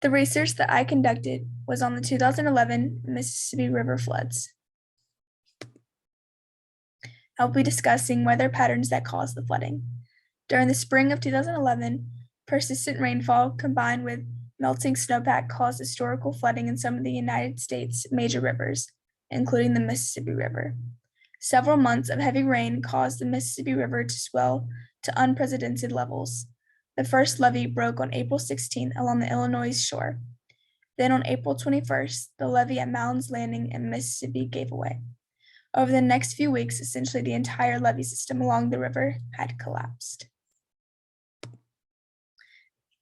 The research that I conducted was on the 2011 Mississippi River floods. I'll be discussing weather patterns that caused the flooding. During the spring of 2011, persistent rainfall combined with melting snowpack caused historical flooding in some of the United States' major rivers, including the Mississippi River. Several months of heavy rain caused the Mississippi River to swell to unprecedented levels. The first levee broke on April 16th along the Illinois shore. Then on April 21st, the levee at Mounds Landing in Mississippi gave way. Over the next few weeks, essentially the entire levee system along the river had collapsed.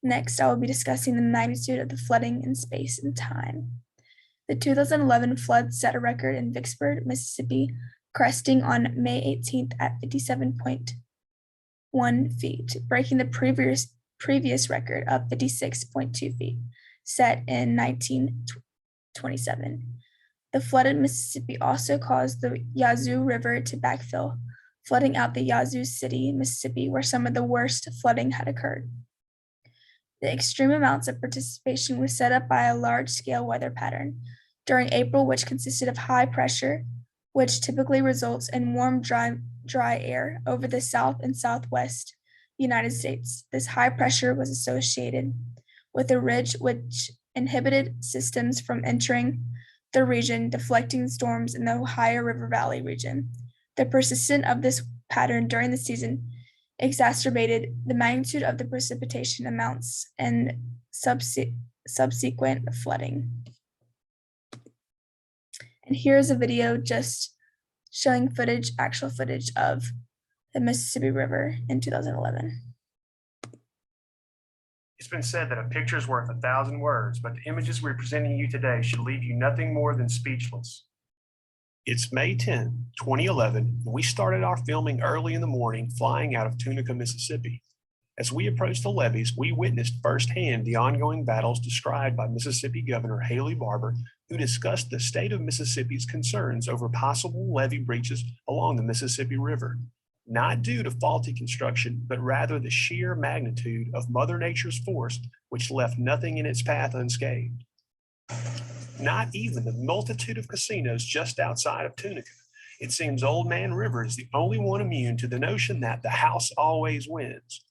Next, I will be discussing the magnitude of the flooding in space and time. The 2011 flood set a record in Vicksburg, Mississippi, cresting on May 18th at 57.1 feet, breaking the previous record of 56.2 feet, set in 1927. The flooded Mississippi also caused the Yazoo River to backfill, flooding out the Yazoo City, Mississippi, where some of the worst flooding had occurred. The extreme amounts of participation was set up by a large-scale weather pattern during April, which consisted of high pressure, which typically results in warm, dry air over the south and southwest United States. This high pressure was associated with a ridge which inhibited systems from entering the region, deflecting storms in the Ohio River Valley region. The persistence of this pattern during the season exacerbated the magnitude of the precipitation amounts and subsequent flooding. And here's a video just showing actual footage of the Mississippi River in 2011. It's been said that a picture is worth 1,000 words, but the images we're presenting you today should leave you nothing more than speechless. It's May 10, 2011, and we started our filming early in the morning flying out of Tunica, Mississippi. As we approached the levees, we witnessed firsthand the ongoing battles described by Mississippi Governor Haley Barbour, who discussed the state of Mississippi's concerns over possible levee breaches along the Mississippi River, not due to faulty construction, but rather the sheer magnitude of Mother Nature's force, which left nothing in its path unscathed. Not even the multitude of casinos just outside of Tunica. It seems Old Man River is the only one immune to the notion that the house always wins.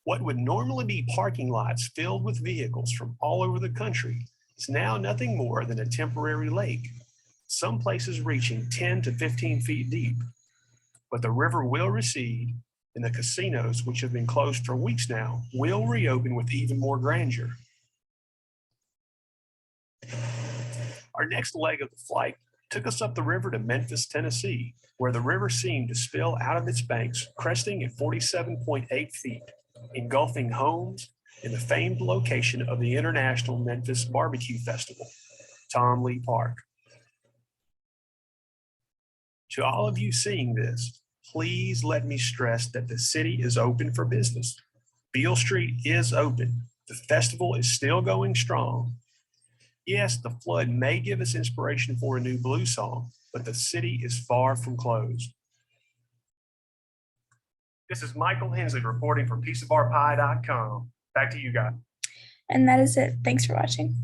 What would normally be parking lots filled with vehicles from all over the country is now nothing more than a temporary lake, some places reaching 10 to 15 feet deep. But the river will recede, and the casinos, which have been closed for weeks now, will reopen with even more grandeur. Our next leg of the flight took us up the river to Memphis, Tennessee, where the river seemed to spill out of its banks, cresting at 47.8 feet, engulfing homes in the famed location of the International Memphis Barbecue Festival, Tom Lee Park. To all of you seeing this, please let me stress that the city is open for business. Beale Street is open. The festival is still going strong. Yes, the flood may give us inspiration for a new blues song, but the city is far from closed. This is Michael Hensley reporting for pieceofourpie.com. Back to you guys. And that is it. Thanks for watching.